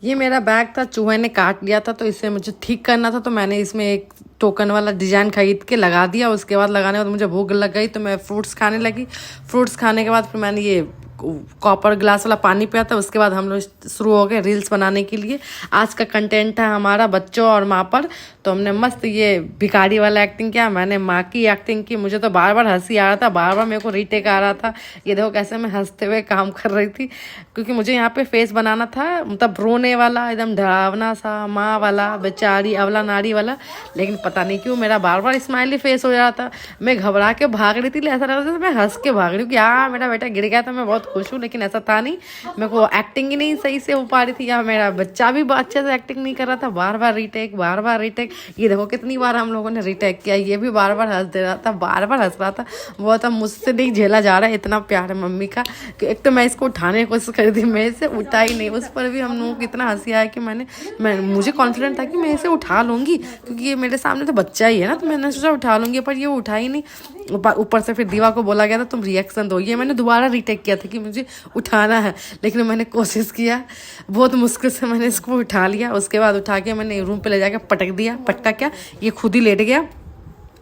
ये मेरा बैग था, चूहे ने काट लिया था, तो इसे मुझे ठीक करना था। तो मैंने इसमें एक टोकन वाला डिजाइन खरीद के लगा दिया। उसके बाद लगाने के बाद मुझे भूख लग गई, तो मैं फ्रूट्स खाने लगी। फ्रूट्स खाने के बाद फिर मैंने ये कॉपर ग्लास वाला पानी पिया था। उसके बाद हम लोग शुरू हो गए रील्स बनाने के लिए। आज का कंटेंट है हमारा बच्चों और माँ पर। तो हमने मस्त ये भिखारी वाला एक्टिंग किया, मैंने माँ की एक्टिंग की। मुझे तो बार बार हंसी आ रहा था, बार बार मेरे को रीटेक आ रहा था। ये देखो कैसे मैं हंसते हुए काम कर रही थी, क्योंकि मुझे यहाँ पे फेस बनाना था, मतलब रोने वाला, एकदम डरावना सा, माँ वाला, बेचारी अवला नारी वाला। लेकिन पता नहीं क्यों मेरा बार बार स्माइली फेस हो जा रहा था। मैं घबरा के भाग रही थी, ऐसा लग रहा था मैं हंस के भाग रही हूँ कि हाँ मेरा बेटा गिर गया था, मैं बहुत खुश हूँ। लेकिन ऐसा था नहीं, मेरे को एक्टिंग ही नहीं सही से हो पा रही थी, या मेरा बच्चा भी अच्छे से एक्टिंग नहीं कर रहा था। बार बार रीटेक, बार बार रीटेक। ये देखो कितनी बार हम लोगों ने रीटेक किया, ये भी बार बार हंस दे रहा था, बार बार हंस रहा था। वो तो मुझसे नहीं झेला जा रहा है, इतना प्यार है मम्मी का। एक तो मैं इसको उठाने की कोशिश कर रही थी, मैं इसे उठा ही नहीं। उस पर भी हम लोगों को इतना हंसी आया कि मुझे कॉन्फिडेंट था कि मैं इसे उठा लूँगी, क्योंकि ये मेरे सामने तो बच्चा ही है ना, तो मैंने सोचा उठा लूँगी, पर ये उठा ही नहीं। ऊपर से फिर दीवा को बोला गया था तुम रिएक्शन दो। ये मैंने दोबारा रीटेक किया था कि मुझे उठाना है, लेकिन मैंने कोशिश किया, बहुत मुश्किल से मैंने इसको उठा लिया। उसके बाद उठा के मैंने रूम पे ले जाकर पटक दिया। पटका क्या, ये खुद ही लेट गया।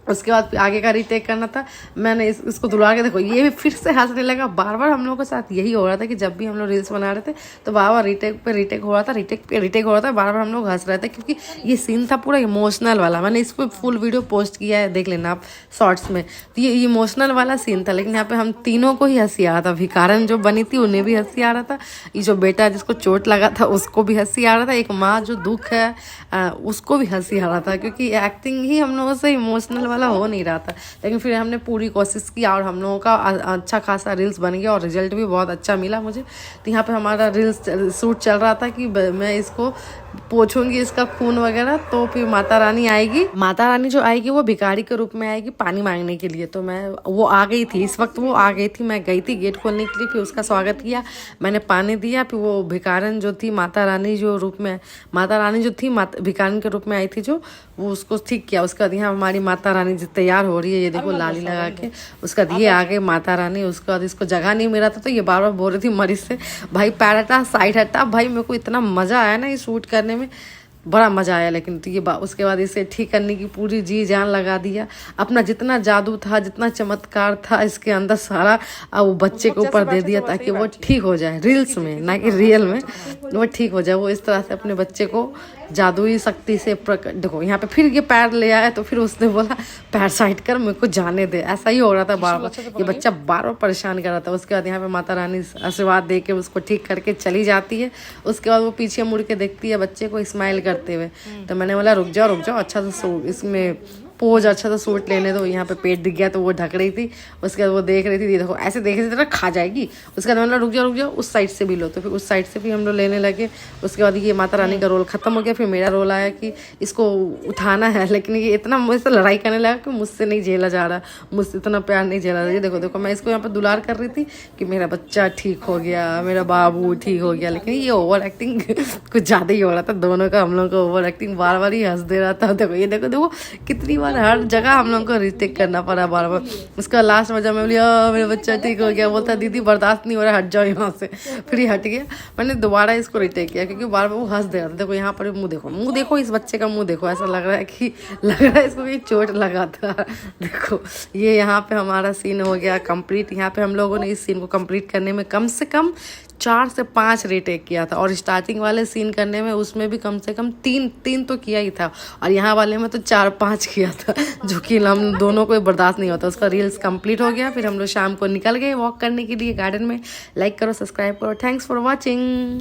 उसके बाद आगे का रीटेक करना था, मैंने इसको दुला के देखो, ये भी फिर से हंसने लगा। बार बार हम लोगों के साथ यही हो रहा था कि जब भी हम लोग रील्स बना रहे थे तो बार बार रीटेक पे रीटेक हो रहा था, रीटेक पे रीटेक हो रहा था, बार बार हम लोग हंस रहे थे, क्योंकि ये सीन था पूरा इमोशनल वाला। मैंने इस पर फुल वीडियो पोस्ट किया है, देख लेना आप शॉर्ट्स में। तो ये इमोशनल वाला सीन था, लेकिन यहाँ पे हम तीनों को ही हंसी आ रहा था। भिखारन जो बनी थी उन्हें भी हंसी आ रहा था, ये जो बेटा जिसको चोट लगा था उसको भी हंसी आ रहा था, एक माँ जो दुख है उसको भी हंसी आ रहा था, क्योंकि एक्टिंग ही हम लोगों से इमोशनल वाला हो नहीं रहा था। लेकिन फिर हमने पूरी कोशिश की और हम लोगों का अच्छा खासा रील्स बन गया और रिजल्ट भी बहुत अच्छा मिला मुझे। तो यहाँ पे हमारा रील्स शूट चल रहा था कि मैं इसको पोछूंगी इसका खून वगैरह, तो फिर माता रानी आएगी। माता रानी जो आएगी वो भिखारी के रूप में आएगी पानी मांगने के लिए। तो वो आ गई थी, इस वक्त वो आ गई थी, मैं गई थी गेट खोलने के लिए, फिर उसका स्वागत किया, मैंने पानी दिया। फिर वो भिखारन जो थी, माता रानी जो थी भिखारन के रूप में आई थी जो, वो उसको ठीक किया। उसके बाद यहाँ हमारी माता रानी तैयार हो रही है, ये देखो लाली लगा के। उसका दिए आगे माता रानी। उसके बाद इसको जगह नहीं मिला था, तो ये बार बार बोल रही थी मरीज से भाई पैर हटा, साइड हटा। भाई मेरे को इतना मजा आया ना ये शूट करने में, बड़ा मजा आया। लेकिन तो ये उसके बाद इसे ठीक करने की पूरी जी जान लगा दिया। अपना जितना जादू था, जितना चमत्कार था इसके अंदर सारा वो बच्चे के ऊपर दे दिया, ताकि वो ठीक हो जाए रील्स में, ना कि रियल में वो ठीक हो जाए। वो इस तरह से अपने बच्चे को जादुई शक्ति से देखो यहाँ पे फिर ये पैर ले आया, तो फिर उसने बोला पैर साइड कर, मेरे को जाने दे। ऐसा ही हो रहा था बार बार, ये बच्चा बार बार परेशान कर रहा था। उसके बाद यहाँ पे माता रानी आशीर्वाद दे के उसको ठीक करके चली जाती है। उसके बाद वो पीछे मुड़ के देखती है बच्चे को स्माइल करते हुए। तो मैंने बोला रुक जाओ अच्छा से इसमें पोज अच्छा सा सूट लेने दो। यहाँ पे पेट दिख गया तो वो ढक रही थी। उसके बाद वो देख रही थी, देखो ऐसे देख रही थी खा जाएगी। उसके बाद मतलब रुक जाओ उस साइड से भी लो, तो फिर उस साइड से भी हम लोग लेने लगे। उसके बाद ये माता रानी का रोल खत्म हो गया। फिर मेरा रोल आया कि इसको उठाना है, लेकिन ये इतना मुझसे लड़ाई करने लगा कि मुझसे नहीं झेला जा रहा, मुझसे इतना प्यार नहीं झेला रहा। देखो मैं इसको यहाँ पर दुलार कर रही थी कि मेरा बच्चा ठीक हो गया, मेरा बाबू ठीक हो गया। लेकिन ये ओवर एक्टिंग कुछ ज़्यादा ही हो रहा था दोनों का, हम लोग का ओवर एक्टिंग बार बार ही हंस दे रहा था। देखो कितनी हर जगह हम लोग को रीटेक करना पड़ा बार बार। उसका लास्ट में जब मैं बोली मेरा बच्चा ठीक हो गया, बोलता दीदी बर्दाश्त नहीं हो रहा, हट जाओ यहाँ से। फिर ये हट गया। मैंने दोबारा इसको रीटेक किया, क्योंकि बार बार वो हंस दे रहा था। देखो यहाँ पर मुंह देखो इस बच्चे का मुंह देखो, ऐसा लग रहा है इसको कोई चोट लगा था। देखो ये यहाँ पे हमारा सीन हो गया कंप्लीट। यहाँ पे हम लोगों ने इस सीन को कंप्लीट करने में कम से कम 4 से 5 रीटेक किया था, और स्टार्टिंग वाले सीन करने में उसमें भी कम से कम 3 तो किया ही था, और यहाँ वाले में तो 4-5 किया था, जो कि हम दोनों को बर्दाश्त नहीं होता। उसका रील्स कंप्लीट हो गया। फिर हम लोग शाम को निकल गए वॉक करने के लिए गार्डन में। लाइक करो, सब्सक्राइब करो। Thanks for watching.